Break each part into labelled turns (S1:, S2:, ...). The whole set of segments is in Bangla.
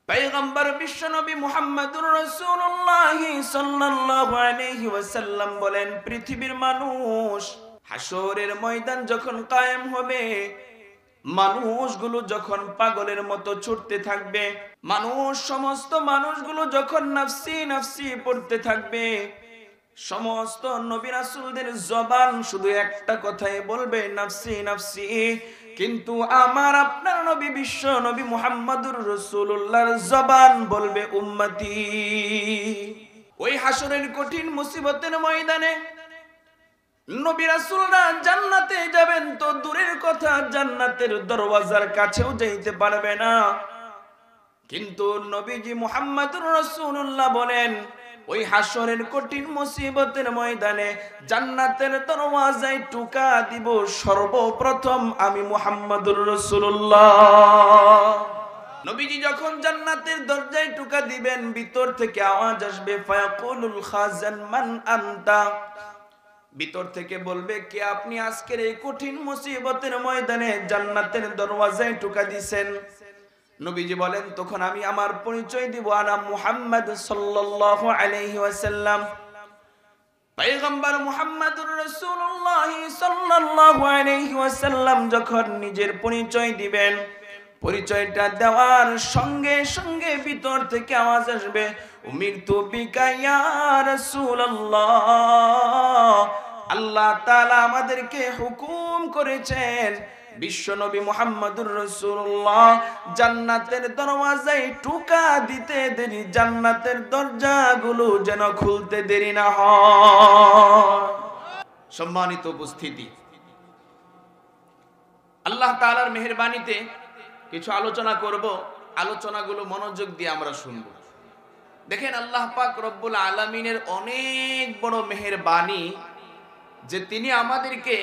S1: পয়গম্বর বিশ্বনবী মুহাম্মদুর রাসূলুল্লাহ সাল্লাল্লাহু আলাইহি ওয়াসাল্লাম বলেন, পৃথিবীর মানুষ হাসরের ময়দান যখন কায়েম হবে, মানুষগুলো যখন পাগলের মতো ছুটতে থাকবে, সমস্ত মানুষগুলো যখন নাফসি নাফসি পড়তে থাকবে, সমস্ত নবী রাসূলদের জবান শুধু একটা কথাই বলবে, নাফসি নাফসি। কিন্তু আমার আপনার নবী বিশ্ব নবী মুহাম্মদুর রাসূলুল্লাহর জবান বলবে উম্মতি। ওই হাসরের কঠিন মুসিবতের ময়দানে নবী রাসূলরা জান্নাতে যাবেন তো দূরের কথা, জান্নাতের দরওয়াজার কাছেও যাইতে পারবে না। কিন্তু নবীজি মুহাম্মদুর রাসূলুল্লাহ বলেন, ওই হাসরের কঠিন মুসিবতের ময়দানে জান্নাতের দরওয়াজায় টোকা দিব সর্বপ্রথম আমি মুহাম্মদুর রাসূলুল্লাহ। নবীজি যখন জান্নাতের দরজায় টোকা দিবেন, ভিতর থেকে আওয়াজ আসবে, ফায়াকুলুল খাজান মান আনতা। ভিতর থেকে বলবে, কে আপনি আজকের এই কঠিন মুসিবতের ময়দানে জান্নাতের দরওয়াজায় টোকা দিবেন? নবীজি বলেন, তখন আমি আমার পরিচয় দিব, আনা মুহাম্মদ সাল্লাল্লাহু আলাইহি ওয়াসাল্লাম। পয়গম্বর মুহাম্মদুর রাসূলুল্লাহ সাল্লাল্লাহু আলাইহি ওয়াসাল্লাম যখন নিজের পরিচয় দিবেন, পরিচয়টা দেওয়ার সঙ্গে সঙ্গে ভিতর থেকে আওয়াজ আসবে, উমিরতু বিকা ইয়া রাসূলুল্লাহ। আল্লাহ তাআলা আমাদেরকে হুকুম করেছেন বিশ্বনবী মুহাম্মদুর রাসূলুল্লাহ জান্নাতের দরওয়াজায় টোকা দিতে দেরি, জান্নাতের দরজাগুলো যেন খুলতে দেরি না হয়। সম্মানিত উপস্থিতি, আল্লাহ তাআলার মেহেরবানিতে কিছু আলোচনা করব। আলোচনাগুলো মনোযোগ দিয়ে আমরা শুনব। দেখেন, আল্লাহ পাক রব্বুল আলামিনের অনেক বড় মেহেরবানি যে তিনি আমাদেরকে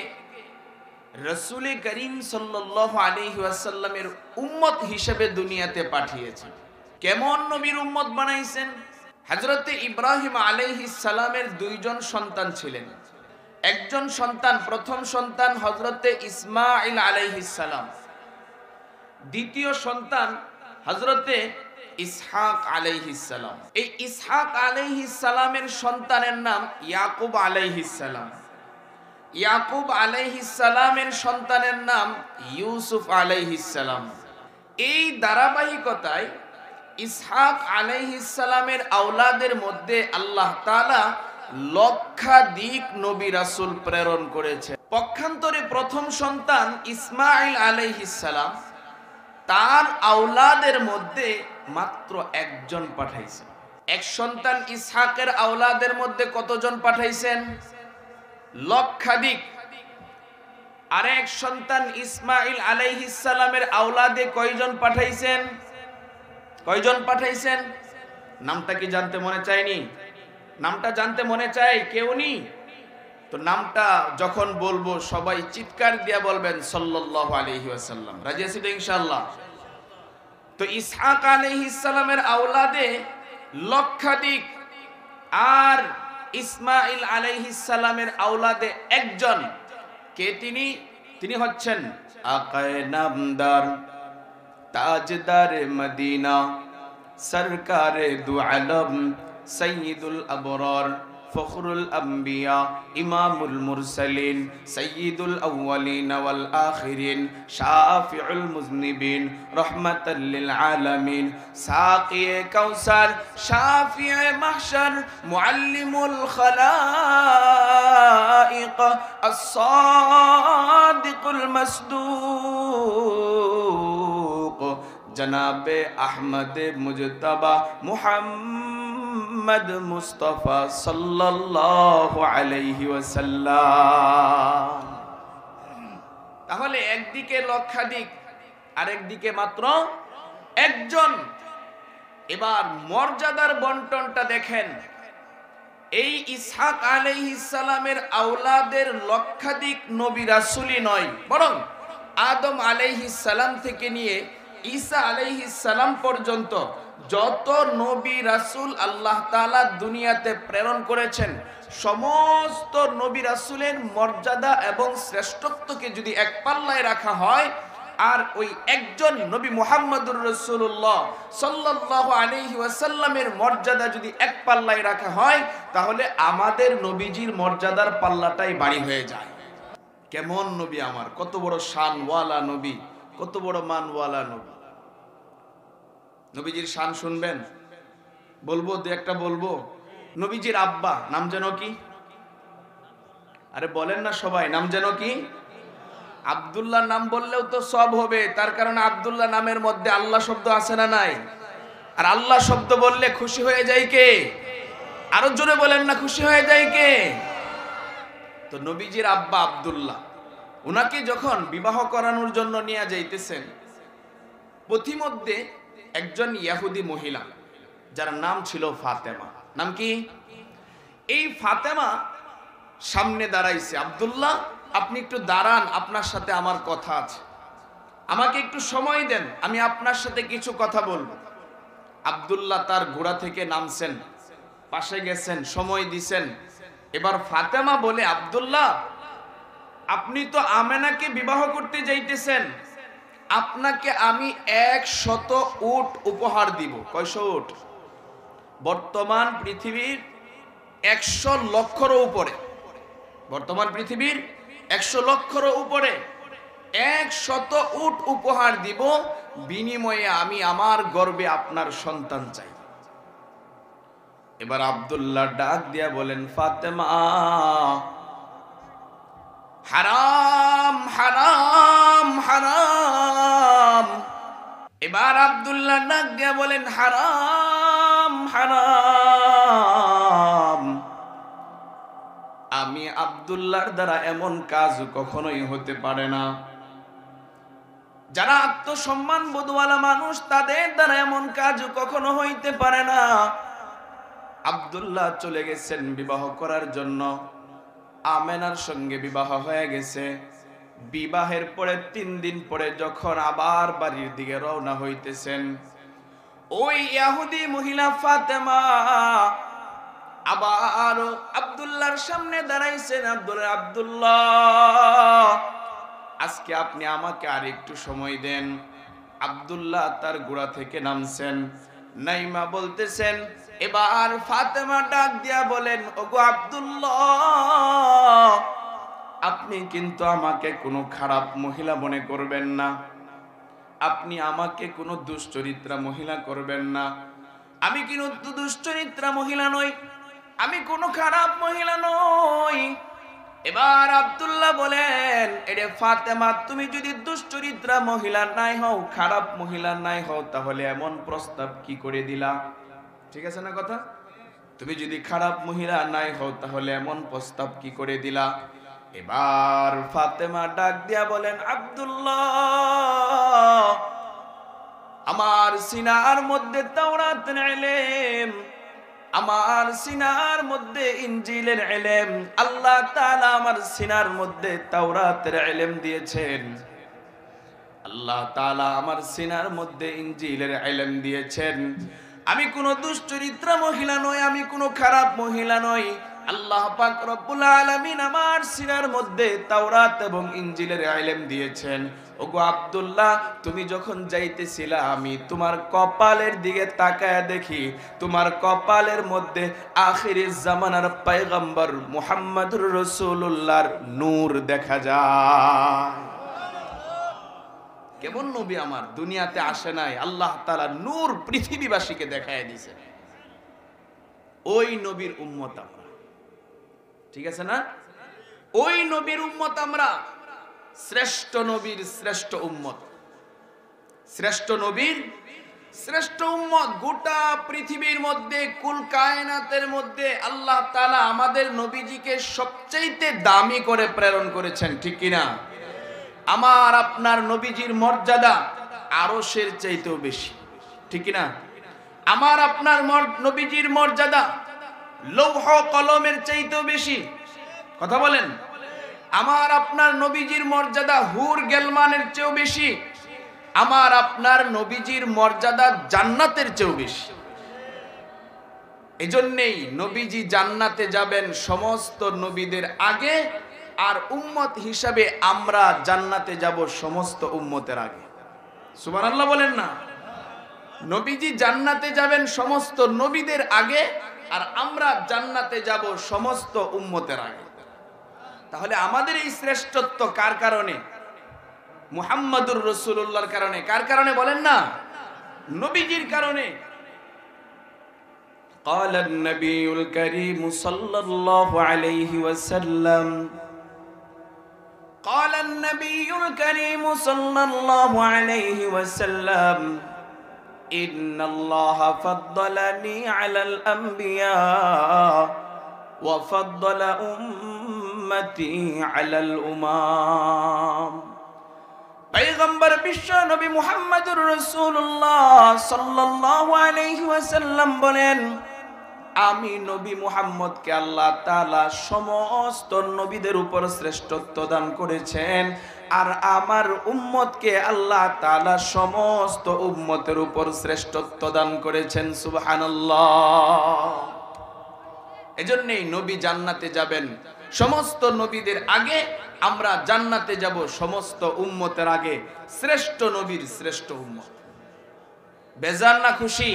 S1: রাসূল করিম সাল্লাল্লাহু আলাইহি ওয়াসাল্লামের উম্মত হিসেবে দুনিয়াতে পাঠিয়েছেন। কেমন নবীর উম্মত বানাইছেন? হযরতে ইব্রাহিম আলাইহিস সালামের দুইজন সন্তান ছিলেন। একজন সন্তান, প্রথম সন্তান হযরতে ইসমাঈল আলাইহিস সালাম, দ্বিতীয় সন্তান হযরতে ইসহাক আলাইহিস সালাম। এই ইসহাক আলাইহিস সালামের সন্তানের নাম ইয়াকুব আলাইহিস সালাম। ইয়াকুব আলাইহিস সালামের সন্তানের নাম ইউসুফ আলাইহিস সালাম। এই ধারাবাহিকতায় ইসহাক আলাইহিস সালামের আওলাদের মধ্যে আল্লাহ তাআলা লক্ষাধিক নবী রাসূল প্রেরণ করেছে। পক্ষান্তরে প্রথম সন্তান ইসমাঈল আলাইহিস সালাম, তার আওলাদের মধ্যে মাত্র একজন পাঠাইছেন। এক সন্তান ইসহাকের আওলাদের মধ্যে কতজন পাঠাইছেন? লক্ষাধিক। আর এক সন্তান ইসমাঈল আলাইহিস সালামের আওলাদে কয়জন পাঠাইছেন? কয়জন পাঠাইছেন? নামটা কি জানতে মনে চায়নি? নামটা জানতে মনে চায় কেউ নি? তো নামটা যখন বলবো সবাই চিৎকার দিয়া বলবেন সাল্লাল্লাহু আলাইহি ওয়াসাল্লাম। রাজি আছি তো ইনশাআল্লাহ? তো ইসহাক আলাইহিস সালামের আওলাদে লক্ষাধিক, আর ইসমাঈল আলাইহিস সালামের আওলাদে একজন। কে তিনি? তিনি হচ্ছেন আকায়ে নামদার, তাজদারে মদিনা, সরকারে দু আলম, সৈয়দুল আবরার, ফখরুল আম্বিয়া, ইমামুল মুরসালিন, সৈয়দুল আউয়ালিন ওয়াল আখিরিন, শাফিউল মুজনিবিন, রহমাতাল লিল আলামিন, সাকিয়ে কাউসার, শাফিয়ে মাহশর, মুআল্লিমুল খালাইক, আস-সাদিকুল মাসদুক, জনাবে আহমদ মুজতবা মুহাম্মদ মুস্তাফা সাল্লাল্লাহু আলাইহি ওয়াসাল্লাম। তাহলে একদিকে লক্ষাধিক, আরেকদিকে মাত্র একজন। এবার মর্যাদার বন্টনটা দেখেন। এই ইসহাক আলাইহিস সালামের আওলাদের লক্ষাধিক নবী রাসূলই নয়, বরং আদম আলাইহিস সালাম থেকে নিয়ে ঈসা আলাইহিস সালাম পর্যন্ত যত নবী রাসূল আল্লাহ তাআলা দুনিয়াতে প্রেরণ করেছেন, সমস্ত নবী রাসূলের মর্যাদা এবং শ্রেষ্ঠত্বকে যদি এক পাল্লায় রাখা হয়, আর ওই একজন নবী মুহাম্মদুর রাসূলুল্লাহ সাল্লাল্লাহু আলাইহি ওয়াসাল্লামের মর্যাদা যদি এক পাল্লায় রাখা হয়, তাহলে আমাদের নবীজির মর্যাদার পাল্লাটাই বাড়ি হয়ে যায়। কেমন নবী আমার, কত বড় শানওয়ালা নবী, কত বড় মানওয়ালা নবী। নবীজির শান শুনবেন, বলবো দু একটা বলবো। নবীজির আব্বা নাম যেন কি? আরে বলেন না সবাই, নাম যেন কি? আব্দুল্লাহ নাম বললেও তো সব হবে, তার কারণে আব্দুল্লাহ নামের মধ্যে আল্লাহ শব্দ আছে না নাই? আর আল্লাহ শব্দ বললে খুশি হয়ে যায় কে? আরো জোরে বলেন না, খুশি হয়ে যায় কে? তো নবীজির আব্বা আব্দুল্লাহ, উনাকে যখন বিবাহ করানোর জন্য নিয়ে যাইতেছেন, পথিমধ্যে একজন ইহুদি মহিলা যার নাম ছিল ফাতেমা। নাম কি? এই ফাতেমা সামনে দাঁড়াইছে, আব্দুল্লাহ আপনি একটু দাঁড়ান, আপনার সাথে আমার কথা আছে, আমাকে একটু সময় দেন, আমি আপনার সাথে কিছু কথা বলবো। আব্দুল্লাহ তার ঘোড়া থেকে নামছেন, পাশে গেছেন, সময় দিছেন। এবার ফাতেমা বলে, আব্দুল্লাহ আপনি তো আমেনাকে বিবাহ করতে যাইতেছেন, আপনাকে আমি 100 উট উপহার দিব। কয়শো উট? বর্তমান পৃথিবীর 100 লক্ষেরও উপরে, বর্তমান পৃথিবীর 100 লক্ষেরও উপরে 100 উট উপহার দিব, বিনিময়ে আমি আমার গর্বে আপনার সন্তান চাই। এবার আব্দুল্লাহ ডাক দিয়া বলেন, ফাতেমা হারাম হারাম হারাম। এবার আব্দুল্লাহ ডাক দিয়া বলেন, হারাম হারাম। আমি আব্দুল্লাহর দ্বারা এমন কাজ কখনোই হতে পারে না। যারা আত্মসম্মান বোধওয়ালা মানুষ, তাদের দ্বারা এমন কাজ কখনো হইতে পারে না। আব্দুল্লাহ চলে গেছেন বিবাহ করার জন্য, আমেনার সঙ্গে বিবাহ হয়ে গেছে। বিবাহের পরে 3 দিন পরে যখন আবার বাড়ির দিকে রওনা হইতেছেন, ওই ইহুদি মহিলা ফাতেমা আবার আব্দুল্লাহর সামনে দাঁড়াইছেন। আব্দুল্লাহ আজকে আপনি আমাকে আর একটু সময় দেন। আব্দুল্লাহ তার ঘোড়া থেকে নামছেন, নাইমা বলতেছেন। এবার ফাতেমা ডাক দিয়া বলেন, ওগো আব্দুল্লাহ আপনি কিন্তু আমাকে কোনো খারাপ মহিলা মনে করবেন না, আপনি আমাকে কোনো দুশ্চরিত্রা মহিলা করবেন না। আমি কিন্তু দুশ্চরিত্রা মহিলা নই, আমি কোনো খারাপ মহিলা নই। এবার আব্দুল্লাহ বলেন, এরে ফাতেমা তুমি যদি দুশ্চরিত্রা মহিলা নাই হও, খারাপ মহিলা নাই হও, তাহলে এমন প্রস্তাব কি করে দিলা? ঠিক আছে না কথা? তুমি যদি খারাপ মহিলা নাই হও, তাহলে এমন প্রস্তাব কি করে দিলা? এবার ফাতেমা ডাক দিয়া বলেন, আব্দুল্লাহ আমার সিনার মধ্যে তাওরাতের ইলম, আমার সিনার মধ্যে ইনজিলের ইলম, আল্লাহ তাআলা আমার সিনার মধ্যে তাওরাতের ইলম দিয়েছেন, আল্লাহ তাআলা আমার সিনার মধ্যে ইনজিলের ইলম দিয়েছেন। আমি কোনো দুশ্চরিত্রা মহিলা নই, আমি কোনো খারাপ মহিলা নই। আল্লাহ পাক রব্বুল আলামিন আমার সিনার মধ্যে তাওরাত এবং ইনজিলের ইলম দিয়েছেন। ওগো আব্দুল্লাহ তুমি যখন যাইতেছিলা, আমি তোমার কপালের দিকে তাকায়া দেখি, তোমার কপালের মধ্যে আখিরের জামানার পয়গম্বর মুহাম্মদুর রাসূলুল্লাহর নূর দেখা যায়। কেমন নবী আমার, দুনিয়াতে আসে নাই, আল্লাহ তাআলা নূর পৃথিবীবাসীকে দেখায় দিয়েছে। ওই নবীর উম্মত আমরা, ঠিক আছে না? ওই নবীর উম্মত আমরা, শ্রেষ্ঠ নবীর শ্রেষ্ঠ উম্মত, শ্রেষ্ঠ নবীর শ্রেষ্ঠ উম্মত। গোটা পৃথিবীর মধ্যে, কুল কায়নাতের মধ্যে আল্লাহ তাআলা আমাদের নবীজিকে সবচাইতে দামি করে প্রেরণ করেছেন, ঠিক কিনা? আমার আপনার নবীজির মর্যাদা আরশের চাইতেও বেশি, ঠিক কিনা? আমার আপনার নবীজির মর্যাদা লৌহ কলমের চাইতেও বেশি, কথা বলেন। আমার আপনার নবীজির মর্যাদা হুর গেলমানের চেয়েও বেশি, আমার আপনার নবীজির মর্যাদা জান্নাতের চেয়েও বেশি। এজন্যই নবীজি জান্নাতে যাবেন সমস্ত নবীদের আগে, আর উম্মত হিসাবে আমরা জান্নাতে যাব সমস্ত উম্মতের আগে। সুবহানাল্লাহ বলেন না। নবীজি জান্নাতে যাবেন সমস্ত নবীদের আগে, আর আমরা জান্নাতে যাব সমস্ত উম্মতের আগে। তাহলে আমাদের এই শ্রেষ্ঠত্ব কার কারণে? মুহাম্মাদুর রাসূলুল্লাহর কারণে। কার কারণে বলেন না? নবীজির কারণে। قال النبي الكريم صلى الله عليه وسلم قال النبي الكريم صلى الله عليه وسلم إن الله فضلني على الأنبياء وفضل أمتي على الأمم। पैगंबर বিশ্ব নবী মুহাম্মদুর রাসূলুল্লাহ সাল্লাল্লাহু আলাইহি ওয়াসাল্লাম বলেন, আমি নবী মুহাম্মদকে আল্লাহ তাআলা সমস্ত নবীদের উপর শ্রেষ্ঠত্ব দান করেছেন, আর আমার উম্মতকে আল্লাহ তাআলা সমস্ত উম্মতের উপর শ্রেষ্ঠত্ব দান করেছেন। সুবহানাল্লাহ। এজন্যই নবী জান্নাতে যাবেন সমস্ত নবীদের আগে, আমরা জান্নাতে যাব সমস্ত উম্মতের আগে। শ্রেষ্ঠ নবীর শ্রেষ্ঠ উম্মত। বেজার না খুশি?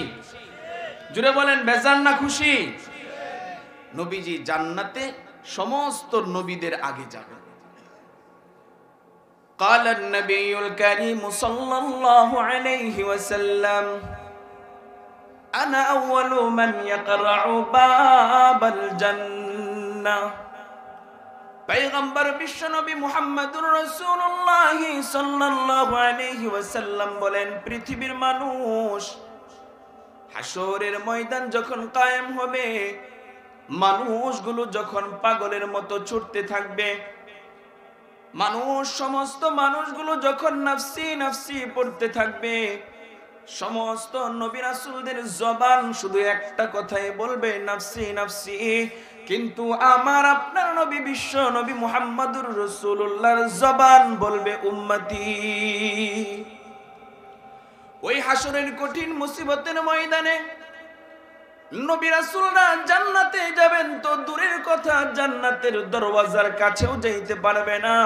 S1: জুড়ে বলেন বেজার না খুশি? নবীজি জান্নাতে সমস্ত নবীদের আগে যাবেন। قال النبي الكريم صلى الله عليه وسلم أنا أول من يقرع باب الجنة। पैगंबर বিশ্ব নবী মুহাম্মদুর রাসূলুল্লাহ সাল্লাল্লাহু আলাইহি ওয়াসাল্লাম বলেন, পৃথিবীর মানুষ হাসরের ময়দান যখন কায়েম হবে, মানুষগুলো যখন পাগলের মতো ছুটতে থাকবে, সমস্ত মানুষগুলো যখন নাফসি নাফসি পড়তে থাকবে, সমস্ত নবী রাসূলদের জবান শুধু একটা কথাই বলবে, নাফসি নাফসি। কিন্তু আমার আপনার নবী বিশ্ব নবী মুহাম্মদুর রাসূলুল্লাহর জবান বলবে উম্মতি। ওই হাসরের কঠিন মুসিবতের ময়দানে নবী রাসূলরা জান্নাতে যাবেন তো দূরের কথা, জান্নাতের দরওয়াজার কাছেও যাইতে পারবে না।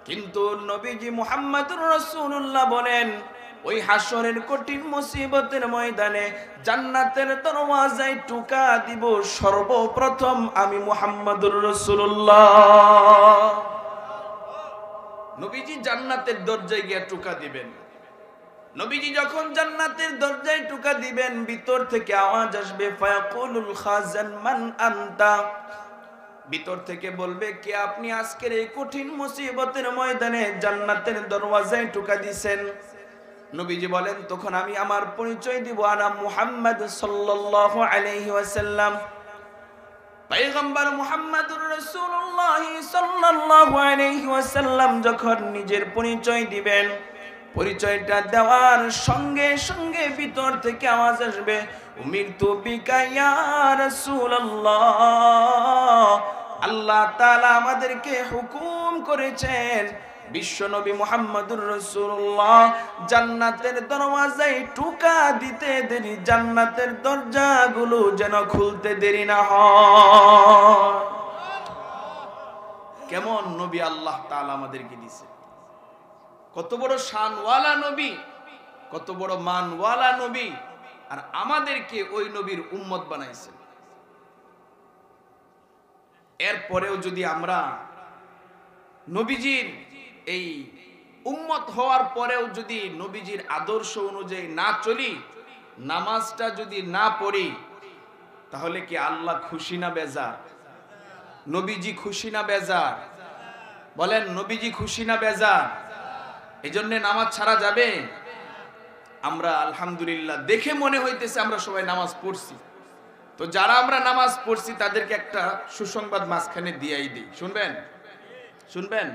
S1: কিন্তু নবীজি মুহাম্মদুর রাসূলুল্লাহ বলেন, ওই হাসরের কঠিন মুসিবতের ময়দানে জান্নাতের দরওয়াজায় টোকা দিব সর্বপ্রথম আমি মুহাম্মদুর রাসূলুল্লাহ। নবীজি জান্নাতের দরজায় গিয়ে টোকা দিবেন। নবীজি যখন জান্নাতের দরজায় টোকা দিবেন, ভিতর থেকে আওয়াজ আসবে, ফায়াকুলুল খাজান মান আনতা। ভিতর থেকে বলবে, কে আপনি আজকের এই কঠিন মুসিবতের ময়দানে জান্নাতের দরওয়াজায় টোকা দিবেন? নবীজি বলেন, তখন আমি আমার পরিচয় দিব, আনা মুহাম্মদ সাল্লাল্লাহু আলাইহি ওয়াসাল্লাম। পয়গম্বর মুহাম্মদুর রাসূলুল্লাহ সাল্লাল্লাহু আলাইহি ওয়াসাল্লাম যখন নিজের পরিচয় দিবেন, পরিচয়টা দেওয়ার সঙ্গে সঙ্গে ভিতর থেকে আওয়াজ আসবে, উমিরতু বিকা ইয়া রাসূলুল্লাহ। আল্লাহ তাআলা আমাদেরকে হুকুম করেছেন, বিশ্বনবী মুহাম্মদুর রাসূলুল্লাহ জান্নাতের দরওয়াজায় টোকা দিতে দেরি, জান্নাতের দরজাগুলো যেন খুলতে দেরি না হয়। কেমন নবী আল্লাহ তাআলা আমাদেরকে দিয়েছে! কত বড় শানওয়ালা নবী, কত বড় মানওয়ালা নবী, আর আমাদেরকে ওই নবীর উম্মত বানাইছেন। এরপরেও যদি আমরা নবীজির এই উম্মত হওয়ার পরেও যদি নবীজির আদর্শ অনুযায়ী না চলি, নামাজটা যদি না পড়ি, তাহলে কি আল্লাহ খুশি না বেজার? নবীজি খুশি না বেজার? বলেন, নবীজি খুশি না বেজার? এই জন্য নামাজ ছাড়া যাবে? আমরা আলহামদুলিল্লাহ দেখে মনে হইতেছে আমরা সবাই নামাজ পড়ছি। তো যারা আমরা নামাজ পড়ছি তাদেরকে একটা সুসংবাদ মাঝখানে দিয়াই দিই, শুনবেন? শুনবেন?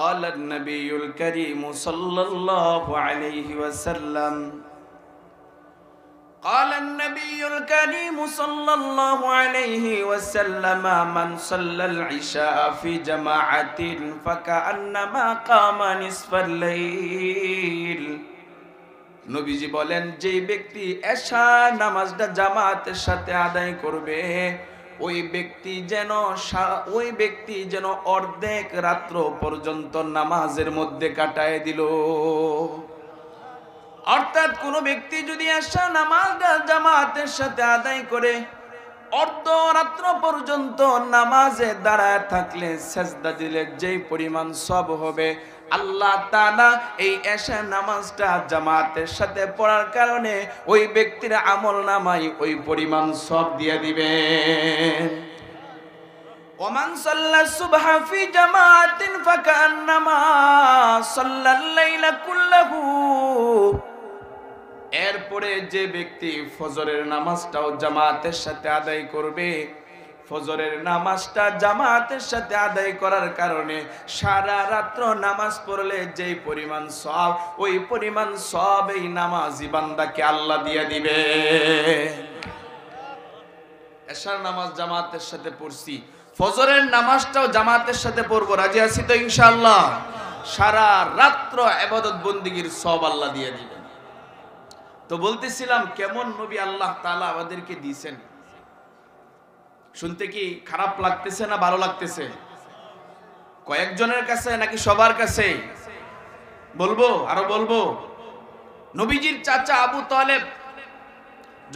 S1: قال النبي الكريم صلى الله عليه وسلم قال النبي الكريم صلى الله عليه وسلم من صلى العشاء في جماعة فكأنما قام نصف الليل। নবীজি বলেন, যে ব্যক্তি এশা নামাজটা জামাতের সাথে আদায় করবে, ওই ব্যক্তি যেন অর্ধেক রাত্র পর্যন্ত নামাজের মধ্যে কাটায় দিল। অর্থাৎ কোন ব্যক্তি যদি এশা নামাজটা জামাতের সাথে আদায় করে অর্ধ রাত্র পর্যন্ত নামাজে দাঁড়ায় থাকলে, সেজদা দিলে যেই পরিমাণ সওয়াব হবে, আল্লাহ তাআলা এই এশা নামাজটা জামাতের সাথে পড়ার কারণে ওই ব্যক্তির আমলনামায় ওই পরিমাণ সওয়াব দিয়ে দিবেন। ওমান সাল্লা সুবহা ফি জামাতিন ফাকান্নামা সাল্লাল লাইলা কুল্লাহু। এরপরে যে ব্যক্তি ফজরের নামাজটাও জামাতের সাথে আদায় করবে, ফজরের নামাজটা জামাতের সাথে আদায় করার কারণে সারা রাত্র নামাজ পড়লে যেই পরিমাণ সওয়াব, ওই পরিমাণ সওয়াব এই নামাজি বান্দাকে আল্লাহ দিয়ে দিবে। এশার নামাজ জামাতের সাথে পড়ছি, ফজরের নামাজটাও জামাতের সাথে পড়বো, রাজি আছি তো ইনশাআল্লাহ? সারা রাত্র ইবাদত বন্দেগীর সওয়াব আল্লাহ দিয়ে দিবেন। তো বলতেছিলাম কেমন নবী আল্লাহ তাআলা আমাদেরকে দিয়েছেন। শুনতে কি খারাপ লাগতেছে না ভালো লাগতেছে? কয়েকজনের কাছে নাকি সবার কাছে? বলবো, আরো বলবো। নবীজির চাচা আবু তালেব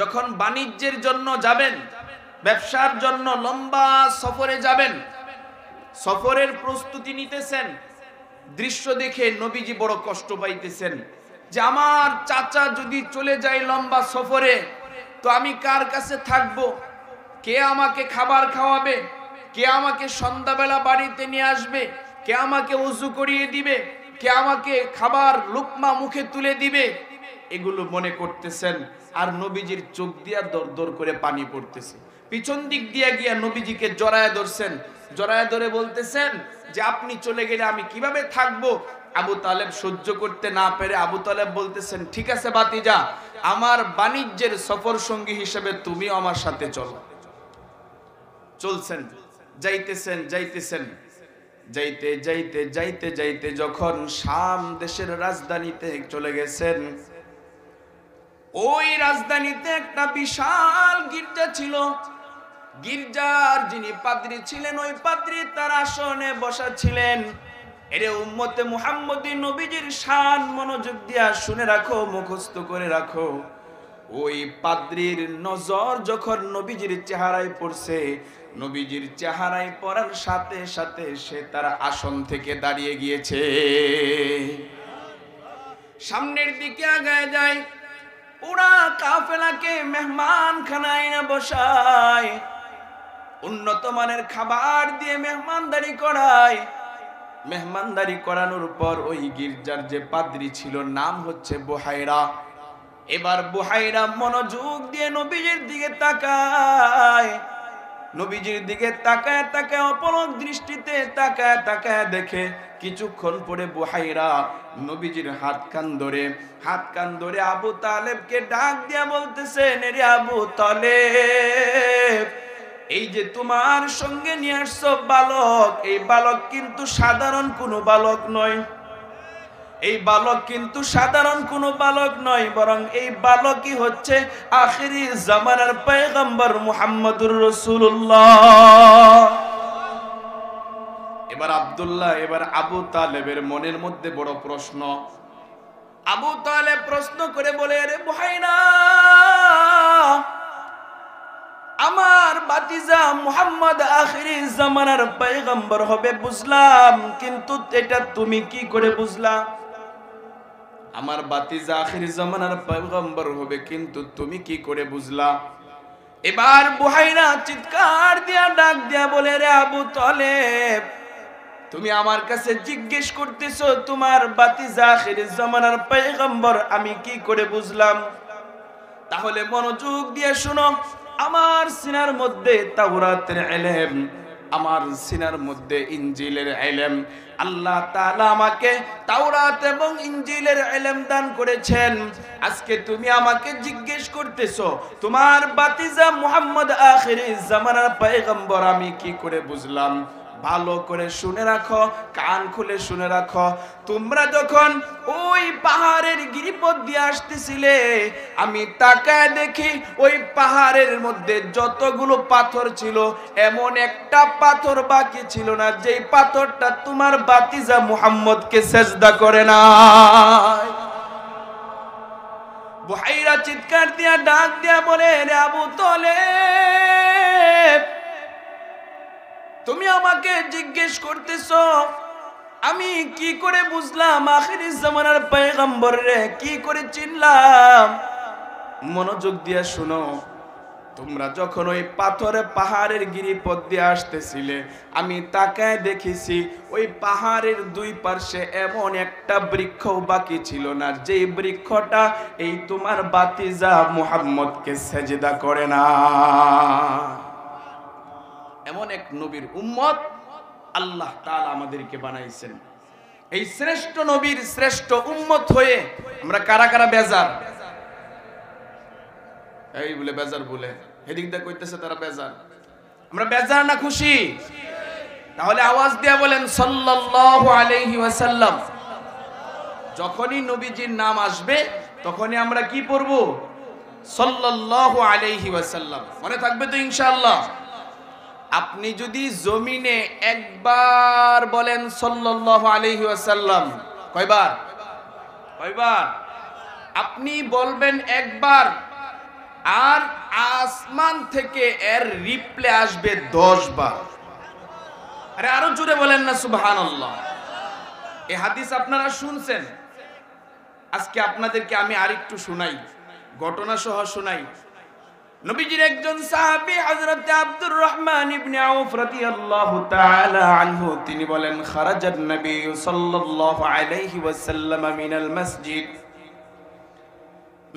S1: যখন বাণিজ্যের জন্য যাবেন, ব্যবসার জন্য লম্বা সফরে যাবেন, সফরের প্রস্তুতি নিতেছেন, দৃশ্য দেখে নবীজি বড় কষ্ট পাইতেছেন যে আমার চাচা যদি চলে যায় লম্বা সফরে, তো আমি কার কাছে থাকবো? কে আমাকে খাবার খাওয়াবে? কে আমাকে সন্ধ্যাবেলা বাড়িতে নিয়ে আসবে? কে আমাকে ওযু করিয়ে দিবে? কে আমাকে খাবার লুকমা মুখে তুলে দিবে? এগুলো মনে করতেছেন। আর নবীজির চোখ দিয়া দর দর করে পানি পড়তেছে। পিছন দিক দিয়ে গিয়া নবীজিকে জড়ায় ধরছেন, জড়ায় ধরে বলতেছেন যে আপনি চলে গেলে আমি কিভাবে থাকবো? আবু তালেব সহ্য করতে না পেরে আবু তালেব বলতেছেন, ঠিক আছে বাতিজা, আমার বাণিজ্যের সফর সঙ্গী হিসেবে তুমিও আমার সাথে চলো। চলছেন, যাইতেছেন, যাইতে যখন শাম দেশের রাজধানীতে চলে গেছেন, ওই রাজধানীতে একটা বিশাল গির্জা ছিল। গির্জার যিনি পাদ্রী ছিলেন, ওই পাদ্রী তার আসনে বসা ছিলেন। এরে উম্মতে মুহাম্মদী, নবীজির শান মনোযোগ দিয়া শুনে রাখো, মুখস্থ করে রাখো। ওই পাদ্রীর নজর যখন নবীজির চেহারায় পড়ছে, নবীজির চেহারায় পড়ার সাথে সাথে সে তার আসন থেকে দাঁড়িয়ে গিয়েছে, সামনের দিকে আগায় যায়। পুরা কাফেলাকে মেহমান খানায় না বসায়, উন্নত মানের খাবার দিয়ে মেহমানদারি করায়। মেহমানদারি করানোর পর ওই গির্জার যে পাদ্রী ছিল, নাম হচ্ছে বুহাইরা। এবার বুহাইরা মনোযোগ দিয়ে নবীজির দিকে তাকায়, নবীজির দিকে তাকায় তাকায় অপলক দৃষ্টিতে তাকায় দেখে কিছুক্ষণ পরে বুহাইরা নবীজির হাত কান ধরে আবু তালেবকে ডাক দিয়া বলতেছেন, রে আবু তালেব, এই যে তোমার সঙ্গে নিয়ে আসছো বালক, এই বালক কিন্তু সাধারণ কোনো বালক নয়। এই বালক কিন্তু সাধারণ কোনো বালক নয়, বরং এই বালকই হচ্ছে আখিরি জামানার পয়গম্বর মুহাম্মদুর রাসূলুল্লাহ। এবার আবু তালেবের মনের মধ্যে বড় প্রশ্ন। আবু তালেব প্রশ্ন করে বলে, আরে বুহাইরা, আমার ভাতিজা মুহাম্মদ আখিরি জামানার পয়গম্বর হবে বুঝলাম, কিন্তু এটা তুমি কি করে বুঝলা? আমার ভাতিজা আখিরি জামানার পয়গম্বর হবে, কিন্তু তুমি কি করে বুঝলা? এবার বুহাইরা চিৎকার দিয়া ডাক দিয়া বলে, রে আবু তালেব, তুমি আমার কাছে জিজ্ঞেস করতেছো তোমার ভাতিজা আখিরি জামানার পয়গম্বর আমি কি করে বুঝলাম? তাহলে মনোযোগ দিয়ে শুনো। আমার সিনার মধ্যে তাওরাতের ইলম, আমার সিনার মধ্যে ইনজিলের ইলম। আল্লাহ তাআলা আমাকে তাওরাত এবং ইনজিলের ইলম দান করেছেন। আজকে তুমি আমাকে জিজ্ঞেস করতেছো তোমার ভাতিজা মুহাম্মদ আখিরি জামানার পয়গম্বর আমি কি করে বুঝলাম? ভালো করে শুনে রাখো, কান খুলে শুনে রাখো। তোমরা যখন ওই পাহাড়ের গিরিপথ দিয়ে আসতেছিলে, আমি তাকায় দেখি ওই পাহাড়ের মধ্যে যতগুলো পাথর ছিল, এমন একটা পাথর বাকি ছিল না যেই পাথরটা তোমার বাতিজা মুহাম্মদকে সেজদা করে না। বুহাইরা চিৎকার দিয়া ডাক দিয়া বলে, রে আবু তালেব, তুমি আমাকে জিজ্ঞেস করতেছো, আমি কি করে বুঝলাম আখিরি জামানার পয়গম্বর রে, কি করে চিনলাম? মনোযোগ দিয়ে শুনো। তোমরা যখন ওই পাথরে পাহাড়ের গিরিপথ দিয়ে আসতেছিলে, আমি তাকায় দেখেছি ওই পাহাড়ের দুই পার্শ্বে এমন একটা বৃক্ষও বাকি ছিল না যেই বৃক্ষটা এই তোমার বাতিজা মুহাম্মদকে সেজদা করে না। এমন এক নবীর উম্মত আল্লাহ তাআলা আমাদেরকে বানাইছেন। এই শ্রেষ্ঠ নবীর শ্রেষ্ঠ উম্মত হয়ে আমরা কারা কারা বেজার? এই বলে বেজার বলে হেদিক দা কইতেছে তারা বেজার। আমরা বেজার না খুশি? তাহলে আওয়াজ দিয়ে বলেন সাল্লাল্লাহু আলাইহি ওয়াসাল্লাম। যখনই নবীজির নাম আসবে তখনই আমরা কি পড়ব? সাল্লাল্লাহু আলাইহি ওয়াসাল্লাম। মনে থাকবে তো ইনশাআল্লাহ? আপনি যদি জমিনে একবার বলেন সাল্লাল্লাহু আলাইহি ওয়াসাল্লাম, কয়বার? কয়বার? আপনি বলবেন একবার, আর আসমান থেকে এর রিপ্লে আসবে 10 বার। আরে আরো জোরে বলেন না সুবহানাল্লাহ। এই হাদিস আপনারা শুনছেন। আজকে আপনাদেরকে আমি আরেকটু শোনাই, ঘটনা সহ শোনাই। নবীজির একজন সাহাবী হযরত আব্দুর রহমান ইবনে আউফ রাদিয়াল্লাহু তাআলা আনহু, তিনি বলেন, খারাজান নবী সাল্লাল্লাহু আলাইহি ওয়াসাল্লাম মিনাল মসজিদ।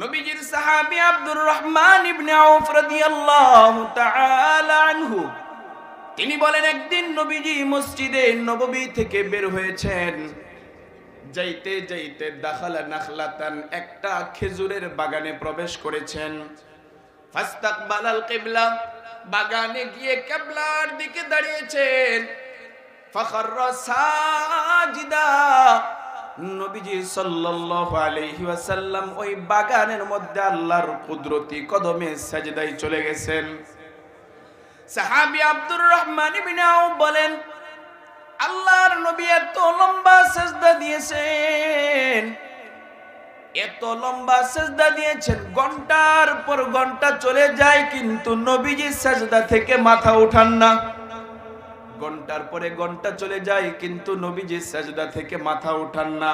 S1: নবীজির সাহাবী আব্দুর রহমান ইবনে আউফ রাদিয়াল্লাহু তাআলা আনহু, তিনি বলেন, একদিন নবীজি মসজিদে নববী থেকে বের হয়েছেন। যাইতে যাইতে দাখালা নাখলাতান, একটা খেজুরের বাগানে প্রবেশ করেছেন। ফাস্তাকবালাল কিবলা, বাগানে গিয়ে কিবলার দিকে দাঁড়িয়েছেন। ফাখাররা সাজিদা, নবীজি সাল্লাল্লাহু আলাইহি ওয়াসাল্লাম ওই বাগানের মধ্যে আল্লাহর কুদরতি কদমে সাজদায় চলে গেছেন। সাহাবী আব্দুর রহমান ইবনে আউফ বলেন, আল্লাহর নবী এত লম্বা সাজদা দিয়েছেন, এত লম্বা সাজদা দিয়েছেন, ঘন্টার পর ঘন্টা চলে যায়, কিন্তু নবীজি সাজদা থেকে মাথা উঠান না। ঘন্টার পরে ঘন্টা চলে যায়, কিন্তু নবীজি সাজদা থেকে মাথা উঠান না।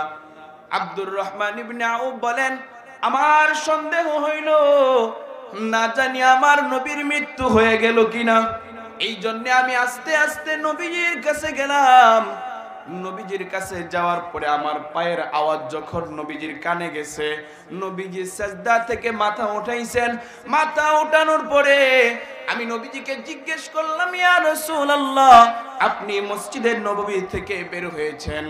S1: আব্দুর রহমান ইবনে আউফ বলেন, আমার সন্দেহ হইল, না জানি আমার নবীর মৃত্যু হয়ে গেল কিনা। এই জন্য আমি আস্তে আস্তে নবীজির কাছে গেলাম। নবীজির কাছে যাওয়ার পরে আমার পায়ের আওয়াজ যখন নবীজির কানে গেছে, নবীজি সাজদা থেকে মাথা উঠাইছেন। মাথা উঠানোর পরে আমি নবীজিকে জিজ্ঞেস করলাম, ইয়া রাসূলুল্লাহ, আপনি মসজিদের নববী থেকে বের হয়েছেন,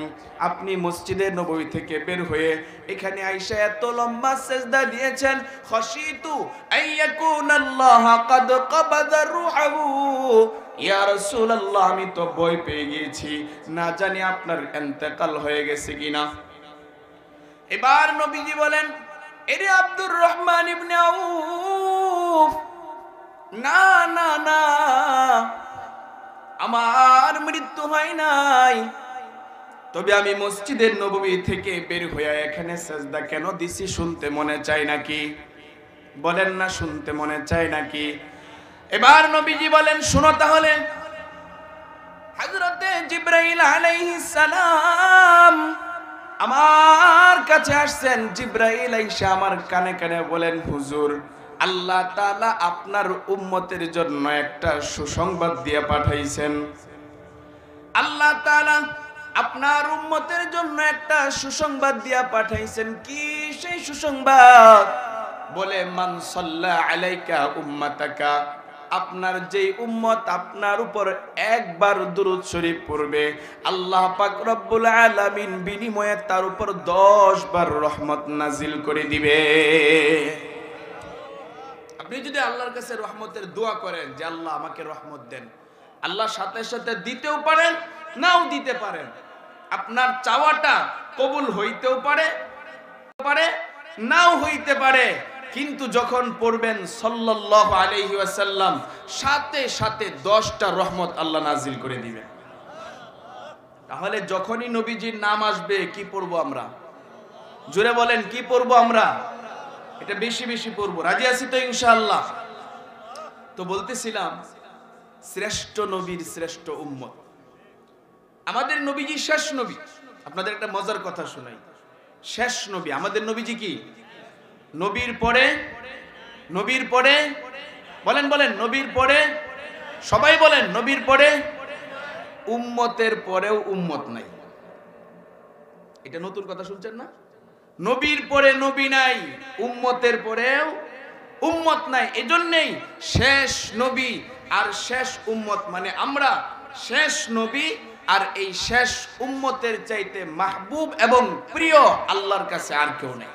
S1: আপনি মসজিদের নববী থেকে বের হয়ে এখানে আয়েশা এত লম্বা সাজদা দিয়েছেন, খাশিতু আইয়াকুনাল্লাহ ক্বাদ ক্বাবাদা রূহু, ইয়া রাসূলুল্লাহ, আমি তো ভয় পেয়ে গিয়েছি, না জানি আপনার ইন্তেকাল হয়ে গেছে কিনা। এবার নবীজি বলেন, এরে আব্দুর রহমান ইবনে আউফ, না না না, আমার মৃত্যু হয় নাই, তবে আমি মসজিদের নববী থেকে বের হয়ে এখানে সাজদা কেন দিছি শুনতে মনে চায় নাকি? বলেন না, শুনতে মনে চায় নাকি? এবার নবীজি বলেন, শুনো তাহলে। হযরতে জিবরাইল আলাইহিস সালাম আমার কাছে আসছেন। জিবরাইল আইসা আমার কানে কানে বলেন, হুজুর, আল্লাহ তাআলা আপনার উম্মতের জন্য একটা সুসংবাদ দিয়ে পাঠাইছেন। আল্লাহ তাআলা আপনার উম্মতের জন্য একটা সুসংবাদ দিয়ে পাঠাইছেন। কি সেই সুসংবাদ? বলে, মান সাল্লা আলাইকা উম্মাতাকা, আপনার যেই উম্মত আপনার উপর একবার দুরূদ শরীফ পড়বে, আল্লাহ পাক রব্বুল আলামিন বিনিময়ে তার উপর 10 বার রহমত নাজিল করে দিবে। আপনি যদি আল্লাহর কাছে রহমতের দোয়া করেন যে আল্লাহ আমাকে রহমত দেন, আল্লাহ সাথে সাথে দিতেও পারেন, নাও দিতে পারেন। আপনার চাওয়াটা কবুল হইতেও পারে, নাও হইতে পারে। কিন্তু যখন পড়বেন সাল্লাল্লাহু আলাইহি ওয়াসাল্লাম, সাথে সাথে 10টা রহমত আল্লাহ নাজিল করে দিবেন। তাহলে যখনই নবীজির নাম আসবে কি পড়বো আমরা? জোরে বলেন, কি পড়বো আমরা? এটা বেশি বেশি পড়বো। রাজি আছি তো ইনশাআল্লাহ? তো বলতেছিলাম, শ্রেষ্ঠ নবীর শ্রেষ্ঠ উম্মত। আমাদের নবীজি শেষ নবী। আপনাদের একটা মজার কথা শোনাই, শেষ নবী আমাদের নবীজি কি? নবীর পরে, নবীর পরে বলেন বলেন, নবীর পরে, সবাই বলেন, নবীর পরে উম্মতের পরেও উম্মত নাই। এটা নতুন কথা শুনছেন না? নবীর পরে নবী নাই, উম্মতের পরেও উম্মত নাই। এজন্যই শেষ নবী আর শেষ উম্মত, মানে আমরা শেষ নবী আর এই শেষ উম্মতের চাইতে মাহবুব এবং প্রিয় আল্লাহর কাছে আর কেউ নেই।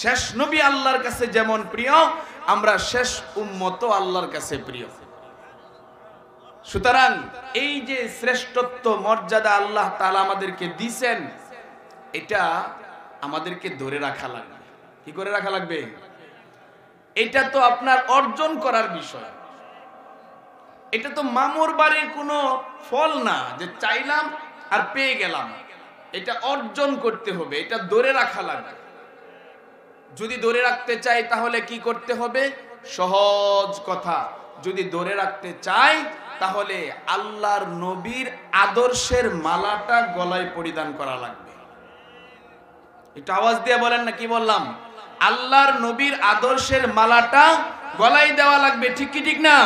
S1: শেষ নবী আল্লাহর কাছে যেমন প্রিয়, আমরা শেষ উম্মতও আল্লাহর কাছে প্রিয়। সুতরাং এই যে শ্রেষ্ঠত্ব মর্যাদা আল্লাহ তাআলা আমাদেরকে দিয়েছেন, এটা আমাদেরকে ধরে রাখা লাগবে। কি করে রাখা লাগবে? এটা তো আপনার অর্জন করার বিষয়। এটা তো মামুর বাড়ির কোনো ফল না যে চাইলাম আর পেয়ে গেলাম। এটা অর্জন করতে হবে, এটা ধরে রাখা লাগবে। যদি ধরে রাখতে চাই তাহলে কি করতে হবে? সহজ কথা, যদি ধরে রাখতে চাই তাহলে আল্লাহর নবীর আদর্শের মালাটা গলায় পরিধান করা লাগবে। একটু আওয়াজ দিয়ে বলেন না, কি বললাম? আল্লাহর নবীর আদর্শের মালাটা গলায় দেওয়া লাগবে। ঠিক কি ঠিক না?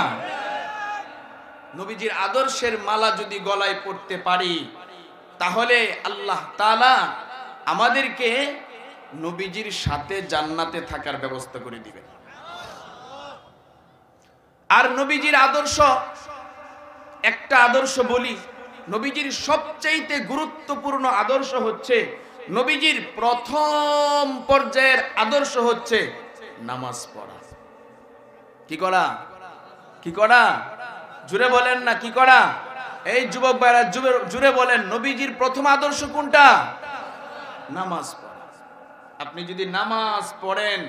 S1: নবীজির আদর্শের মালা যদি গলায় পড়তে পারি তাহলে আল্লাহ তাআলা আমাদেরকে নবীজির সাথে জান্নাতে থাকার ব্যবস্থা করে দিবেন। আর নবীজির আদর্শ, একটা আদর্শ বলি, নবীজির সবচেয়ে গুরুত্বপূর্ণ আদর্শ হচ্ছে, নবীজির প্রথম পর্যায়ের আদর্শ হচ্ছে নামাজ পড়া। কি করা? কি করা? জুড়ে বলেন না, কি করা? এই যুবক ভাইরা জুড়ে বলেন, নবীজির প্রথম আদর্শ কোনটা? নামাজ পড়া। আপনি যদি নামাজ পড়েন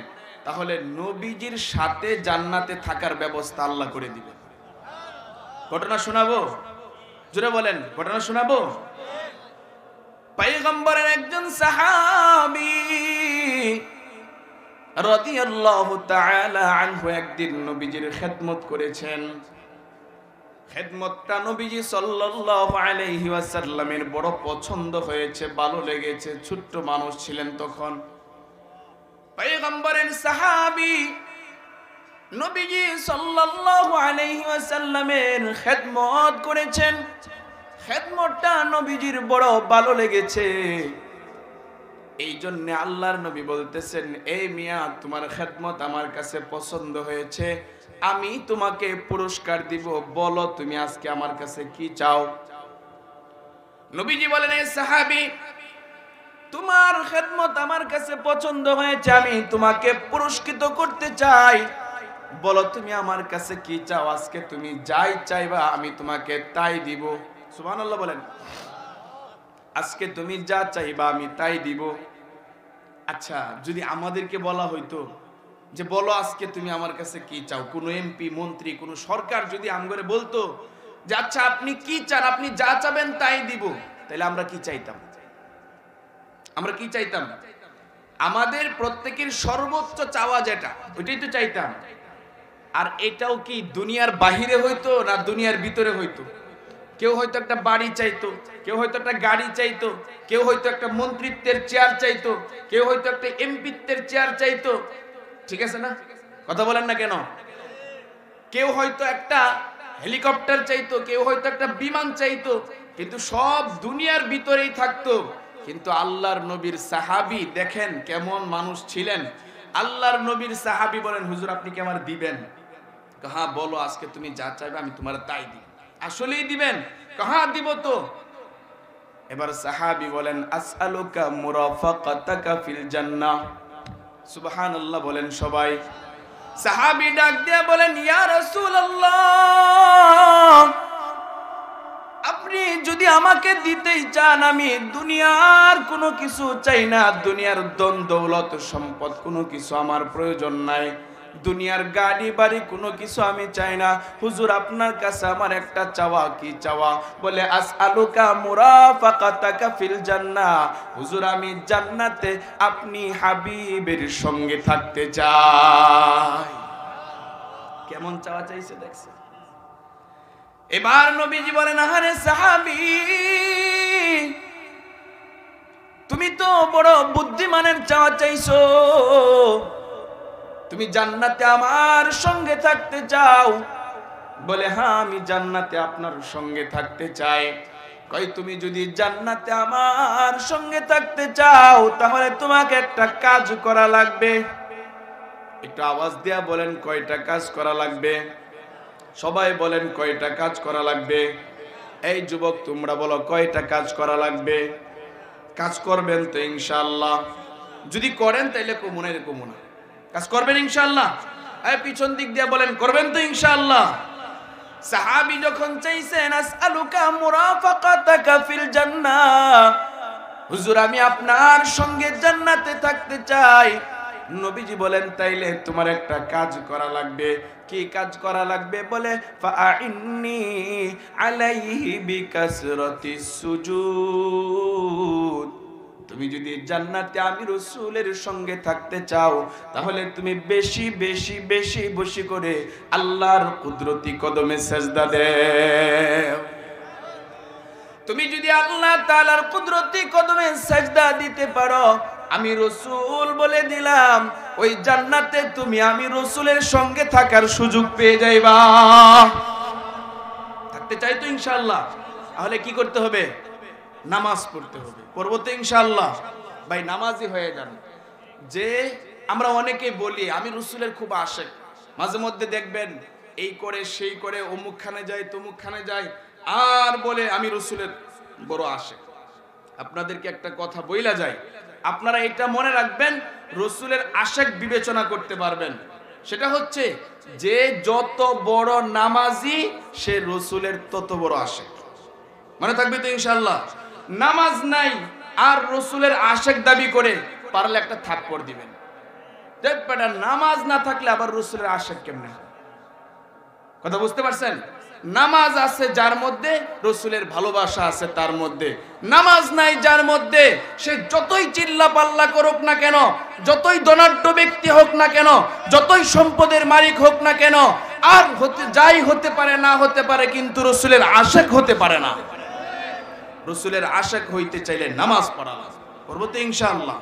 S1: তাহলে নবীজির সাথে জান্নাতে থাকার ব্যবস্থা আল্লাহ করে দিবেন। ঘটনা শোনাবো? জুড়ে বলেন, ঘটনা শোনাবো? পয়গম্বরের একজন সাহাবী রাদিয়াল্লাহু তাআলা আনহু একদিন নবীজির খেদমত করেছেন। খেদমতটা নবীজি সাল্লাল্লাহু আলাইহি ওয়াসাল্লামের বড় পছন্দ হয়েছে, ভালো লেগেছে। ছোট্ট মানুষ ছিলেন তখন। পয়গম্বরের সাহাবী নবীজি সাল্লাল্লাহু আলাইহি ওয়াসাল্লামের খেদমত করেছেন। খেদমতটা নবীজির বড় ভালো লেগেছে। এই জন্য আল্লাহর নবী বলতেছেন, এই মিয়া, তোমার খেদমত আমার কাছে পছন্দ হয়েছে, আমি তোমাকে পুরস্কার দিব, বলো তুমি আজকে আমার কাছে কি চাও? নবীজি বলেন, এই সাহাবী, তোমার খেদমত আমার কাছে পছন্দ হয়েছে, আমি তোমাকে পুরস্কৃত করতে চাই, বলো তুমি আমার কাছে কি চাও? আজকে তুমি যাই চাইবা আমি তোমাকে তাই দিব। সুবহানাল্লাহ বলেন। আজকে তুমি যা চাইবা আমি তাই দিব। আচ্ছা, যদি আমাদেরকে বলা হইতো যে বলো আজকে তুমি আমার কাছে কি চাও, কোনো এমপি, মন্ত্রী, কোনো সরকার যদি আমগরে বলতো যে আচ্ছা আপনি কি চান, আপনি যা চাবেন তাই দিব, তাহলে আমরা কি চাইতাম? আমরা কি চাইতাম? আমাদের প্রত্যেকের সর্বোচ্চ চাওয়া যেটা, ওইটাই তো চাইতাম। আর এটাও কি দুনিয়ার বাহিরে হইতো না দুনিয়ার ভিতরে হইতো? কেউ হয়তো একটা বাড়ি চাইতো, কেউ হয়তো একটা গাড়ি চাইতো, কেউ হয়তো একটা মন্ত্রিত্বের চেয়ার চাইতো, কেউ হয়তো একটা এমপিত্বের চেয়ার চাইতো। ঠিক আছে না? কথা বলেন না কেন? কেউ হয়তো একটা হেলিকপ্টার চাইতো, কেউ হয়তো একটা বিমান চাইতো, কিন্তু সব দুনিয়ার ভিতরেই থাকতো। কিন্তু আল্লাহর নবীর সাহাবী দেখেন কেমন মানুষ ছিলেন। আল্লাহর নবীর সাহাবী বলেন, হুজুর আপনি কি আমার দিবেন? হ্যাঁ বলো, আজকে তুমি যা চাইবে আমি তোমার তাই দিব। আসলেই দিবেন? হ্যাঁ দিব তো। এবার সাহাবী বলেন, আসআলুকা মুরাফাকাতাকা ফিল জান্নাহ। সুবহানাল্লাহ বলেন সবাই। সাহাবী ডাক দিয়ে বলেন, ইয়া রাসূলুল্লাহ, আপনি যদি আমাকে দিতেই চান, আমি দুনিয়ার কোনো কিছু চাই না, দুনিয়ার ধন দৌলত সম্পদ কোনো কিছু আমার প্রয়োজন নাই, দুনিয়ার গাড়ি বাড়ি কোনো কিছু আমি চাই না। হুজুর, আপনার কাছে আমার একটা চাওয়া। কি চাওয়া? বলে, আসআলুকা মুরাফাকাতাকা ফিল জান্নাহ। হুজুর, আমি জান্নাতে আপনি হাবিবের সঙ্গে থাকতে চাই। কেমন চাওয়া চাইছে দেখছেন? এবার নবীজি বলেন, আহারে সাহাবী, তুমি তো বড় বুদ্ধিমানের চাওয়া চাইছো, তুমি জান্নাতে আমার সঙ্গে থাকতে চাও। বলে, হ্যাঁ, আমি জান্নাতে আপনার সঙ্গে থাকতে চাই। কই, তুমি যদি জান্নাতে আমার সঙ্গে থাকতে চাও, তাহলে তোমাকে একটা কাজ করা লাগবে। একটু আওয়াজ দিয়া বলেন, কয়টা কাজ করা লাগবে? সবাই বলেন, কয়টা কাজ করা লাগবে? এই যুবক, তোমরা বলো, কয়টা কাজ করা লাগবে? কাজ করবেন তো ইনশাআল্লাহ? যদি করেন তাইলে কমুনের কমুনা কাজ করবেন ইনশাআল্লাহ? এই পিছন দিক দিয়ে বলেন, করবেন তো ইনশাআল্লাহ? সাহাবী যখন চাইছেন, আসআলুকা মুরাফাকাতাকা ফিল জান্নাহ, হুজুর, আমি আপনার সঙ্গে জান্নাতে থাকতে চাই। নবীজি বলেন, তাইলে তোমার একটা কাজ করা লাগবে। কি কাজ করা লাগবে? বলে, ফাআইন্নি আলাইহি বিকাসরাতিস সুজুদ। তুমি যদি জান্নাতে আমি রাসূলের সঙ্গে থাকতে চাও, তাহলে তুমি বেশি বেশি বেশি বেশি করে আল্লাহর কুদরতি কদমে সিজদা দাও। তুমি যদি আল্লাহ তাআলার কুদরতি কদমে সিজদা দিতে পারো, আমি রাসূল বলে দিলাম, ওই জান্নাতে তুমি আমি রাসূলের সঙ্গে থাকার সুযোগ পেয়ে যাইবা। থাকতে চাই তো ইনশাআল্লাহ? তাহলে কি করতে হবে? নামাজ পড়তে হবে। পড়বো তো ইনশাআল্লাহ? ভাই, নামাজি হয়ে যান। যে আমরা অনেকে বলি আমি রাসূলের খুব আশিক, মাঝে মধ্যে দেখবেন এই করে সেই করে, অমুক খানে যায় তমুক খানে যায়, আর বলে আমি রাসূলের বড় আশিক। আপনাদেরকে একটা কথা বইলা যায়, আপনারা এটা মনে রাখবেন, রাসূলের আশিক বিবেচনা করতে পারবেন। সেটা হচ্ছে, যে যত বড় নামাজি, সে রাসূলের তত বড় আশিক। মনে থাকবে তো ইনশাআল্লাহ? নামাজ নাই আর রাসূলের আশিক দাবি করে, পারলে একটা থাপ্পড় দিবেন। দেখবেন নামাজ না থাকলে আবার রাসূলের আশিক কেমনে? কথা বুঝতে পারছেন? নামাজ আছে যার মধ্যে, রাসূলের ভালোবাসা আছে তার মধ্যে। নামাজ নাই যার মধ্যে, সে যতই চিল্লা পাল্লা করুক না কেন, যতই ধনাঢ্য ব্যক্তি হোক না কেন, যতই সম্পদের মালিক হোক না কেন, আর যাই হতে পারে না হতে পারে, কিন্তু রাসূলের আশিক হতে পারে না। রাসূলের আশিক হইতে চাইলে নামাজ পড়া লাগবে। পড়বো তো ইনশাআল্লাহ?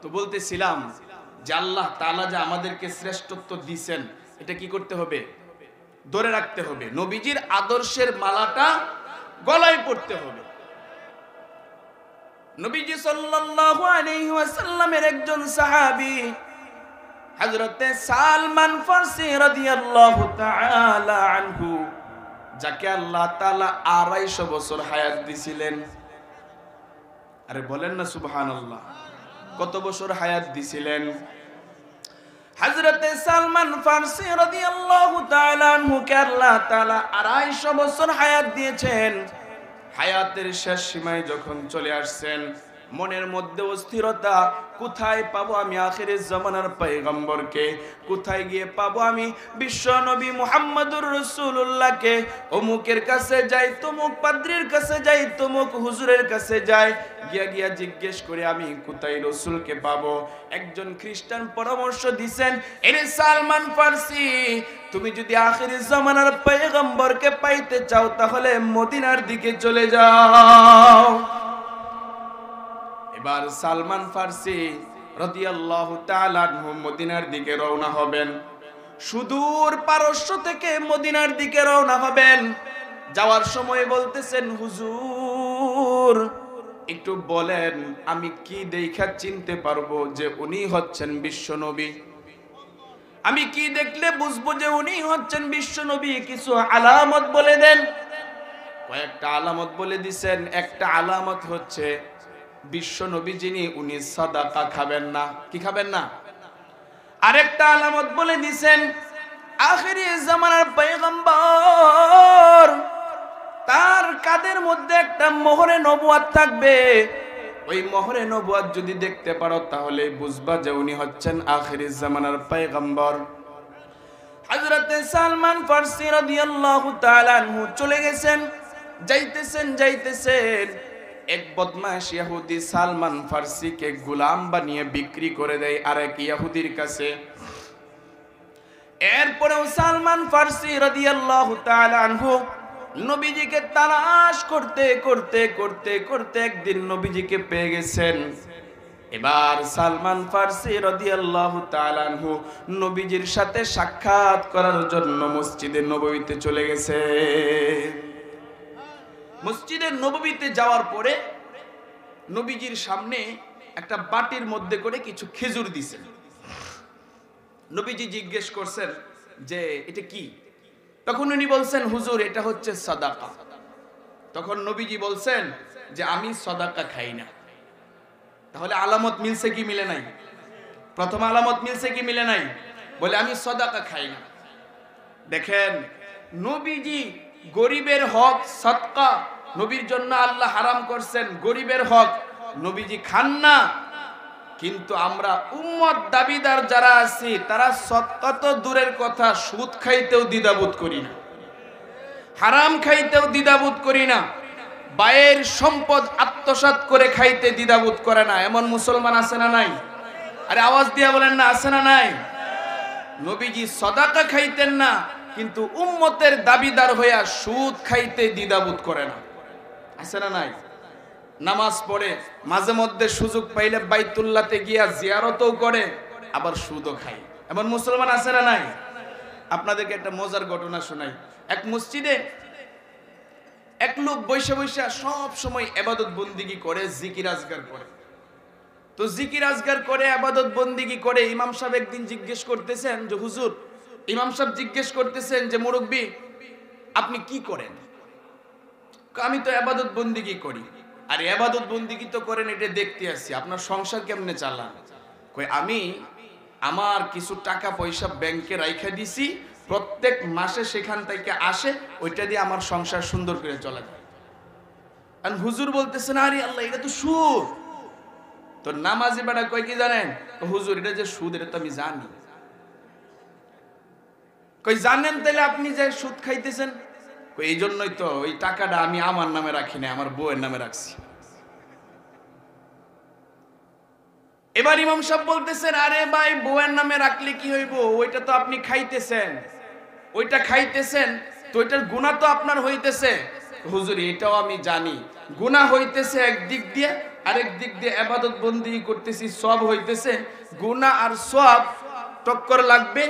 S1: তো বলতেছিলাম যে আল্লাহ তাআলা যে আমাদেরকে শ্রেষ্ঠত্ব দিবেন, এটা কি করতে হবে? ধরে রাখতে হবে। নবীজির আদর্শের মালাটা গলায় পড়তে হবে। নবীজি সাল্লাল্লাহু আলাইহি ওয়াসাল্লামের একজন সাহাবী হযরতে সালমান ফারসি রাদিয়াল্লাহু তাআলা আনহু, যাকে আল্লাহ তাআলা 250 বছর হায়াত দিয়েছিলেন। আরে বলেন না সুবহানাল্লাহ। কত বছর হায়াত দিয়েছিলেন? হযরতে সালমান ফারসি রাদিয়াল্লাহু তাআলা আনহু কে আল্লাহ তাআলা 250 বছর হায়াত দিয়েছেন। হায়াতের শেষ সীমায় যখন চলে আসছেন, মনের মধ্যে অস্থিরতা, কোথায় পাবো আমি আখিরের জামানার পয়গম্বরকে, কোথায় গিয়ে পাবো আমি বিশ্ব নবী মুহাম্মদুর রাসূলুল্লাহকে। অমুকের কাছে যাই, তমুক পাদ্রীর কাছে যাই, তমুক হুজুরের কাছে যাই, গিয়া জিজ্ঞেস করে আমি কোথায় রাসূলকে পাবো। একজন খ্রিস্টান পরামর্শ দিবেন, এরে সালমান ফারসি, তুমি যদি আখিরের জামানার পয়গম্বরকে পাইতে চাও, তাহলে মদিনার দিকে চলে যাও। এবার সালমান ফারসি রাদিয়াল্লাহু তাআলা আনহু মদিনার দিকে রওনা হবেন। সুদূর পারস্য থেকে মদিনার দিকে রওনা হবেন। যাওয়ার সময় বলতেছেন, হুজুর একটু বলেন আমি কি দেখা চিনতে পারবো যে উনি হচ্ছেন বিশ্ব নবী? আমি কি দেখলে বুঝবো যে উনি হচ্ছেন বিশ্ব নবী? কিছু আলামত বলে দেন। কয়েকটা আলামত বলে দিছেন। একটা আলামত হচ্ছে, বিশ্ব নবী যিনি, উনি সাদাকা খাবেন না। কি খাবেন না? আরেকটা আলামত বলে দিয়েছেন, আখিরি জামানার পয়গম্বর তার কাদের মধ্যে একটা মোহরে নবুয়ত থাকবে। ওই মোহরে নবুয়ত যদি দেখতে পারো তাহলে বুঝবা যে উনি হচ্ছেন আখিরি জামানার পয়গম্বর। হযরত সালমান ফারসি রাদিয়াল্লাহু তাআলা আনহু চলে গেছেন, যাইতেছেন এক বদমাশ ইহুদি সালমান ফারসিকে গোলাম বানিয়ে বিক্রি করে দেয় আরেক ইহুদির কাছে। এরপরেও সালমান ফারসি রাদিয়াল্লাহু তাআলা আনহু নবীজিকে তালাশ করতে একদিন নবীজিকে পেয়ে গেছেন। এবার সালমান ফারসি রাদিয়াল্লাহু তাআলা আনহু নবীজির সাথে সাক্ষাৎ করার জন্য মসজিদে নববীতে চলে গেছে। মসজিদে নববীতে যাওয়ার পরে নবীজির সামনে একটা বাটির মধ্যে করে কিছু খেজুর দিয়েছেন। নবীজি জিজ্ঞেস করছেন যে এটা কি? তখন উনি বলছেন, হুজুর এটা হচ্ছে সাদাকা। তখন নবীজি বলছেন যে আমি সাদাকা খাই না। তাহলে আলামত মিলছে কি মিলে নাই? প্রথম আলামত মিলছে কি মিলে নাই? বলে আমি সাদাকা খাই না। দেখেন, নবীজি গরিবের হক সদকা নবীর জন্য আল্লাহ হারাম করছেন, গরিবের হক নবীজি খান না। কিন্তু আমরা উম্মত দাবিদার যারা আছি তারা সদকা তো দূরের কথা, সুদ খাইতেও দ্বিধাবোধ করি না, হারাম খাইতেও দ্বিধাবোধ করি না, বায়ের সম্পদ আত্মসাৎ করে খাইতে দ্বিধাবোধ করে না। এমন মুসলমান আছে না নাই? আরে আওয়াজ দিয়া বলেন না, আছে না নাই? নবীজি সাদাকা খাইতেন না, কিন্তু উম্মতের দাবিদার হইয়া সুদ খাইতে দ্বিধাবোধ করে না। আছে না নাই? নামাজ পড়ে, মাঝে মধ্যে সুযোগ পাইলে বাইতুল্লাহতে গিয়া জিয়ারতও করে, আবার সুদও খায়। এমন মুসলমান আছে না নাই? আপনাদেরকে একটা মজার ঘটনা শোনাই। এক মসজিদে এক লোক বৈশা বৈশা সব সময় ইবাদত বন্দিগি করে, জিকির আজগার করে। তো জিকির আজগার করে, ইবাদত বন্দিগি করে। ইমাম সাহেব একদিন জিজ্ঞেস করতেছেন যে হুজুর, ইমাম সাহেব জিজ্ঞেস করতেছেন যে মুরব্বি আপনি কি করেন? আমি তো ইবাদত বন্দিগি করি। আর ইবাদত বন্দিগি তো করেন, এটা দেখতে আসছি, আপনার সংসার কেমনে চালান? কই আমি আমার কিছু টাকা পয়সা ব্যাংকে রাইখা দিছি, প্রত্যেক মাসে সেখান থেকে আসে, ওইটা দিয়ে আমার সংসার সুন্দর করে চলে যায়। আর হুজুর বলতেছেন আরে আল্লাহ এটা তো সুদ। তো নামাজি বেটা কয় কি জানেন? হুজুর এটা যে সুদ এটা তো আমি জানি। কই জানেন তাহলে আপনি যে সুদ খাইতেছেন? কই এই জন্যই তো ওই টাকাটা আমি আমার নামে রাখি না, আমার বউয়ের নামে রাখছি। এবার ইমাম সাহেব বলতেছেন আরে ভাই বউয়ের নামে রাখলে কি হইব? ওইটা তো আপনি খাইতেছেন, ওইটা খাইতেছেন, তো ওইটার গুনাহ তো আপনার হইতেছে। হুজুর এটাও আমি জানি, গুনাহ হইতেছে একদিক দিয়ে, আরেক দিক দিয়ে ইবাদত বন্দেগী করতেছি, সওয়াব হইতেছে। গুনাহ আর সওয়াব টক্কর লাগবে,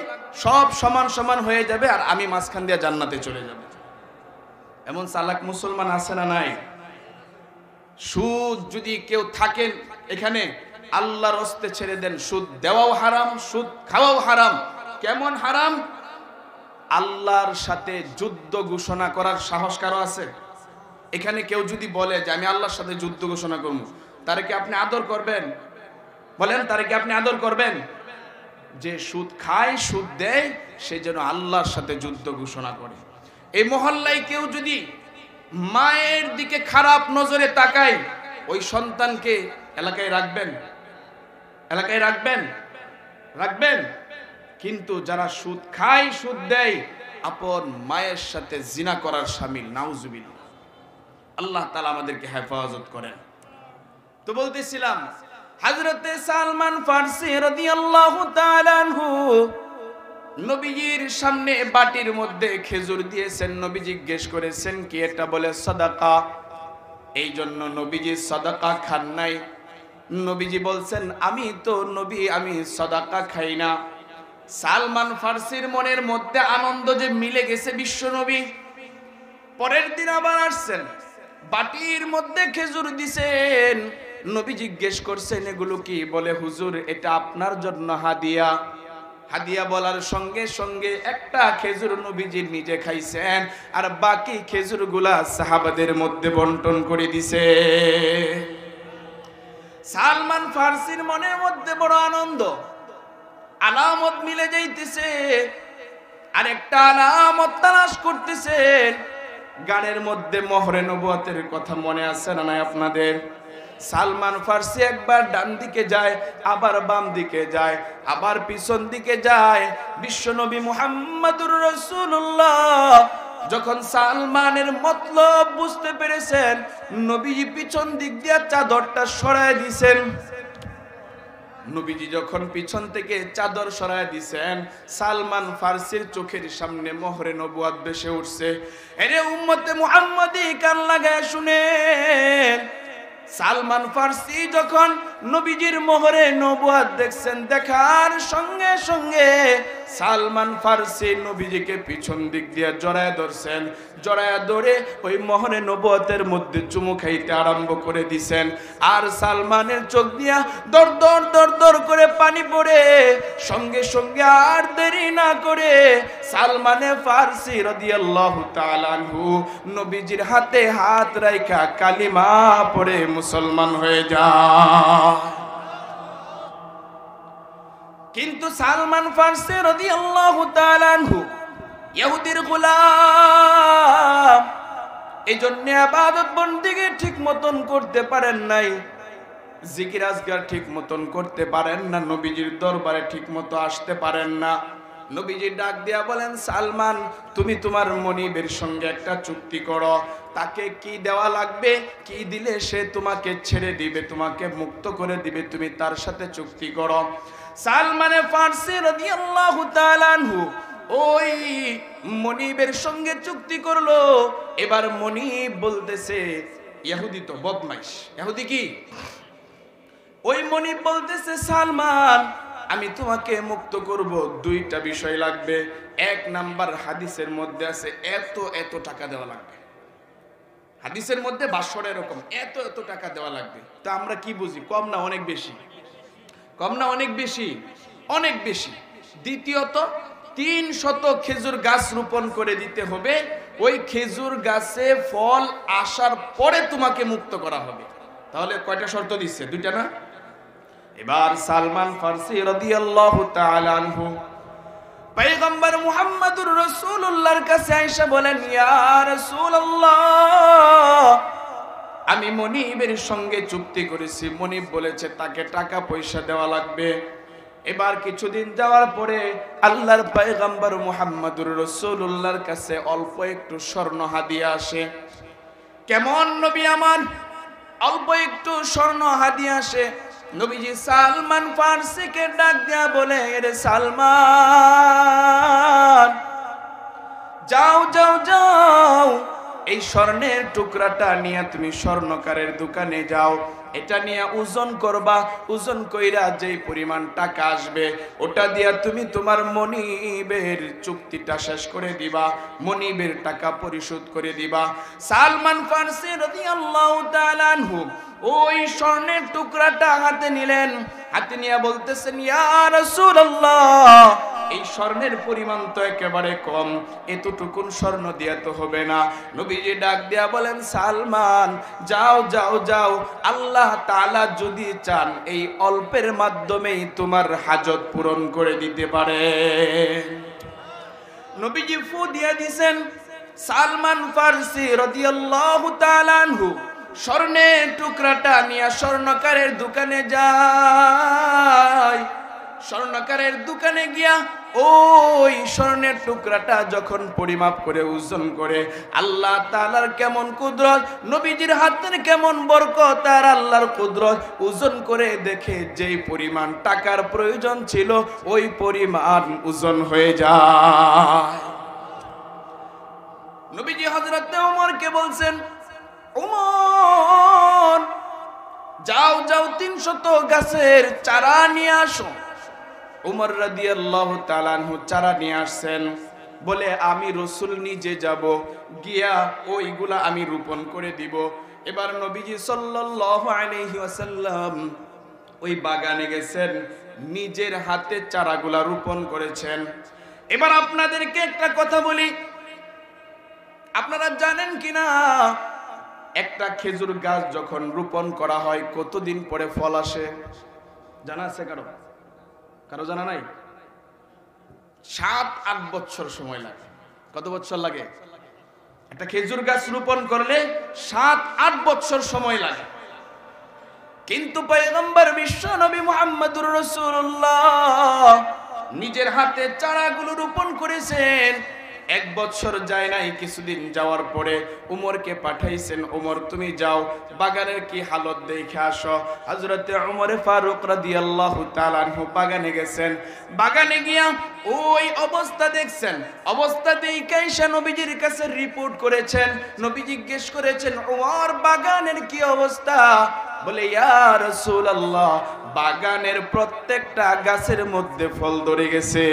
S1: সব সমান সমান হয়ে যাবে, আর আমি মাঝখান দিয়ে জান্নাতে চলে যাব। এমন চালাক মুসলমান আছে না নাই? সুদ যদি কেউ থাকেন এখানে, আল্লাহর রাস্তে ছেড়ে দেন। সুদ দেওয়াও হারাম, সুদ খাওয়াও হারাম। কেমন হারাম? আল্লাহর সাথে যুদ্ধ ঘোষণা করার সাহস কারো আছে? এখানে কেউ যদি বলে যে আমি আল্লাহর সাথে যুদ্ধ ঘোষণা করব, তারে কি আপনি আদর করবেন? বলেন, তারে কি আপনি আদর করবেন? যে সুদ খায়, সুদ দেয়, সে যেন আল্লাহর সাথে যুদ্ধ ঘোষণা করে। এই মহল্লায় কেউ যদি মায়ের দিকে খারাপ নজরে তাকায়, ওই সন্তানকে এলাকায় রাখবেন? এলাকায় রাখবেন? রাখবেন। কিন্তু যারা সুদ খায়, সুদ দেয়, আপন মায়ের সাথে জিনা করার শামিল, নাউজুবিল্লাহ। আল্লাহ তাআলা আমাদেরকে হেফাজত করেন। তো বলতেছিলাম হযরতে সালমান ফারসি রাদিয়াল্লাহু তাআলা আনহু নবীজির সামনে বাটির মধ্যে খেজুর দিয়েছেন। নবী জিজ্ঞেস করেছেন কি এটা? বলে সাদাকা। এই জন্য নবীজি সাদাকা খান নাই। নবীজি বলছেন আমি তো নবী, আমি সাদাকা খাই না। সালমান ফারসির মনের মধ্যে আনন্দ যে মিলে গেছে বিশ্ব নবী। পরের দিন আবার আসছেন, বাটির মধ্যে খেজুর দিছেন। নবী জিজ্ঞেস করছেন এগুলো কি? বলে হুজুর এটা আপনার জন্য হাদিয়া। হাদিয়া বলার সঙ্গে সঙ্গে একটা খেজুর নবীজি নিজে খাইছেন, আর বাকি খেজুরগুলা সাহাবাদের মধ্যে বন্টন করে দিছে। সালমান ফারসির মনের মধ্যে বড় আনন্দ। আলামত মিলে যাইতেছে, আর একটা আলামত তালাশ করতেছেন। গানের মধ্যে মোহরে নবুয়তের কথা মনে আছে না নাই আপনাদের? সালমান ফার্সি একবার ডান দিকে যায়, আবার বাম দিকে যায়, আবার পিছন দিকে যায়। বিশ্বনবী মুহাম্মদুর রাসূলুল্লাহ যখন সালমানের মতলব বুঝতে পেরেছেন, নবীজি পিছন দিক দিয়ে চাদরটা সরায় দিয়েছেন। নবীজি যখন পিছন থেকে চাদর সরায় দিয়েছেন, সালমান ফার্সির চোখের সামনে মোহরে নবুয়ত ভেসে উঠছে। এরে উম্মতে মুহাম্মাদি, কান লাগায় শুনেন। সালমান ফার্সি যখন নবীজির মোহরে নবুয়ত দেখছেন, দেখার সঙ্গে সঙ্গে সালমান ফার্সি নবীজিকে পিছন দিক দিয়ে জড়ায় ধরছেন। জড়ায় ধরে ওই মোহরে নবুয়তের মধ্যে চুমু খাইতে আরম্ভ করে দিছেন। আর সালমানের চোখ দিয়া দর দর দর দর করে পানি পড়ে। সঙ্গে সঙ্গে আর দেরি না করে সালমানে ফার্সি রাদিয়াল্লাহু তাআলা আনহু নবীজির হাতে হাত রাইখা কালিমা পড়ে মুসলমান হয়ে যায়। কিন্তু সালমান ফার্সি রাদিয়াল্লাহু তাআলা আনহু ইহুদির গোলাম, এই জন্য ইবাদত বন্দেগী ঠিক মতন করতে পারেন নাই, জিকির আজকার ঠিক মতন করতে পারেন না, নবীজির দরবারে ঠিক মতো আসতে পারেন না। নবীজি ডাক দিয়া বলেন, সালমান, তুমি তোমার মনিবের সঙ্গে একটা চুক্তি করো। তাকে কি দেওয়া লাগবে, কি দিলে সে তোমাকে ছেড়ে দিবে, তোমাকে মুক্ত করে দিবে, তুমি তার সাথে চুক্তি করো। সালমানে ফার্সি রাদিয়াল্লাহু তাআলা আনহু ওই মনিবের সঙ্গে চুক্তি করলো। এবার মনিব বলতেছে, ইহুদি তো বদমাইশ, ইহুদি কি? ওই মনিব বলতেছে, সালমান, আমি তোমাকে মুক্ত করব, দুইটা বিষয় লাগবে। এক নাম্বার, হাদিসের মধ্যে আছে এত এত টাকা দেওয়া লাগবে। হাদিসের মধ্যে বাসর এরকম এত এত টাকা দেওয়া লাগবে। তা আমরা কি বুঝি? কম না অনেক বেশি? কম না অনেক বেশি? অনেক বেশি। দ্বিতীয়ত, 300 খেজুর গাছ রোপণ করে দিতে হবে। ওই খেজুর গাছে ফল আসার পরে তোমাকে মুক্ত করা হবে। তাহলে কয়টা শর্ত দিচ্ছে? দুইটা না? এবার সালমান ফার্সি রাদিয়াল্লাহু তাআলা আনহু পয়গম্বর মুহাম্মদুর রাসূলুল্লাহর কাছে আয়েশা বলেন, ইয়া রাসূলুল্লাহ, আমি মনিবের সঙ্গে চুক্তি করেছি, মনিব বলেছে তাকে টাকা পয়সা দেওয়া লাগবে। এবার কিছুদিন যাওয়ার পরে আল্লাহর পয়গম্বর মুহাম্মদুর রাসূলুল্লাহর কাছে অল্প একটু স্বর্ণ হাদিয়া আসে। কেমন নবী আমার? অল্প একটু স্বর্ণ হাদিয়া আসে। নবীজি সালমান ফার্সিকে ডাক দিয়া বলে, রে সালমান, যাও যাও যাও, এই স্বর্ণের টুকরাটা নিয়ে তুমি স্বর্ণকারের দোকানে যাও, এটা নিয়ে ওজন করবা, ওজন কইরা যেই পরিমাণ টাকা আসবে ওটা দিয়া তুমি তোমার মনিবের চুক্তিটা শেষ করে দিবা, মনিবের টাকা পরিশোধ করে দিবা। সালমান ফার্সি রাদিয়াল্লাহু তাআলা আনহু ওই স্বর্ণের টুকরাটা হাতে নিলেন। হাতে নিয়ে বলতেছেন, ইয়া রাসূলুল্লাহ, এই স্বর্ণের পরিমাণ তো একেবারে কম, এতটুকুন স্বর্ণ দিয়া তো হবে না। নবীজি ডাক দিয়া বলেন, সালমান, যাও যাও যাও, আল্লাহ তাআলা যদি চান এই অল্পের মাধ্যমেই তোমার হাজত পূরণ করে দিতে পারে। নবীজি ফু দিয়া দিয়েছেন। সালমান ফার্সি রাদিয়াল্লাহু তাআলা আনহু স্বর্ণের টুকরাটা নিয়ে স্বর্ণকারের দোকানে যায়। স্বর্ণকারের দোকানে গিয়া ওই স্বর্ণের টুকরাটা যখন পরিমাপ করে ওজন করে, আল্লাহ তাআলার কেমন কুদরত, নবীজির হাতের কেমন বরকত আর আল্লাহর কুদরত, ওজন করে দেখে যেই পরিমাণ টাকার প্রয়োজন ছিল ওই পরিমাণ ওজন হয়ে যায়। নবীজি হযরত ওমরকে বলছেন, ওমর, যাও যাও 300 গাছের চারা নিয়ে আসো। ওমর রাদিয়াল্লাহু তাআলা আনহু চারা নিয়ে আসছেন। বলে, আমি রাসূল নিজে যাব, গিয়া ওইগুলা আমি রোপণ করে দিব। এবার নবীজি সাল্লাল্লাহু আলাইহি ওয়াসাল্লাম ওই বাগানে গেছেন, নিজের হাতে চারাগুলা রোপণ করেছেন। এবার আপনাদেরকে একটা কথা বলি, আপনারা জানেন কিনা একটা খেজুর গাছ যখন রোপণ করা হয় কতদিন পরে ফল আসে? জানা আছে কারো? কারো জানা নাই? 7-8 বছর সময় লাগে। কত বছর লাগে? একটা খেজুর গাছ রোপণ করলে 7-8 বছর সময় লাগে। কিন্তু পয়গম্বর বিশ্ব নবী মুহাম্মদুর রাসূলুল্লাহ নিজের হাতে চারাগুলো রোপণ করেছেন। 1 বছর যায় নাই, কিছুদিন যাওয়ার পরে উমরকে পাঠাইছেন, উমর তুমি যাও বাগানের কি হালত দেখে আসো। হযরতে উমর ফারুক রাদিয়াল্লাহু তাআলা আনহু বাগানে গেছেন। বাগানে গিয়া ওই অবস্থা দেখছেন। অবস্থা দেখে এসে নবীজির কাছে রিপোর্ট করেছেন। নবী জিজ্ঞেস করেছেন, উমর বাগানের কি অবস্থা? বলে, ইয়া রাসূলুল্লাহ, বাগানের প্রত্যেকটা গাছের মধ্যে ফল ধরে গেছে,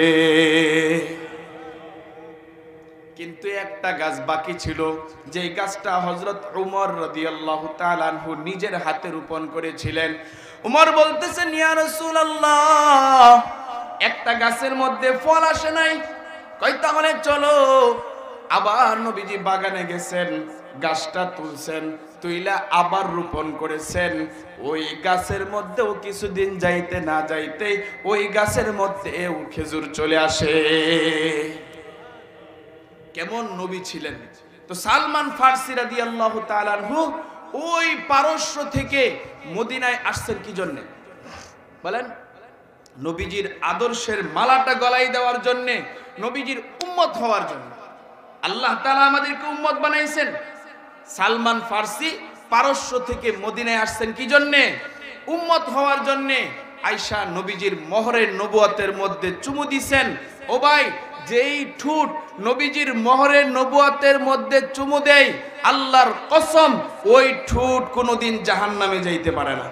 S1: কিন্তু একটা গাছ বাকি ছিল, যে গাছটা হযরত উমর রাদিয়াল্লাহু তাআলা আনহু নিজের হাতে রোপণ করেছিলেন। উমর বলতেছেন, ইয়া রাসূলুল্লাহ, একটা গাছের মধ্যে ফল আসে নাই। কই তাহলে চলো। আবার নবীজি বাগানে গেছেন, গাছটা তুলছেন, তুইলা আবার রোপণ করেছেন। ওই গাছের মধ্যেও কিছুদিন যাইতে না যাইতে ওই গাছের মধ্যেও খেজুর চলে আসে। কেমন নবী ছিলেন! তো সালমান ফারসি রাদিয়াল্লাহু তাআলা আনহু ওই পারস্য থেকে মদিনায় আসছেন কি জন্য বলেন? নবীজির আদর্শের মালাটা গলায় দেওয়ার জন্য, নবীজির উম্মত হওয়ার জন্য। আল্লাহ তাআলা আমাদেরকে উম্মত বানাইছেন। সালমান ফারসি পারস্য থেকে মদিনায় আসছেন কি জন্য? উম্মত হওয়ার জন্য। আয়েশা নবীজির মোহরের নবুয়তের মধ্যে চুমু দিছেন। ও ভাই, যেই ঠুট নবীজির মোহরের নবুয়তের মধ্যে চুমু দেয়, আল্লাহর কসম ওই ঠুট কোনোদিন জাহান্নামে যাইতে পারে না।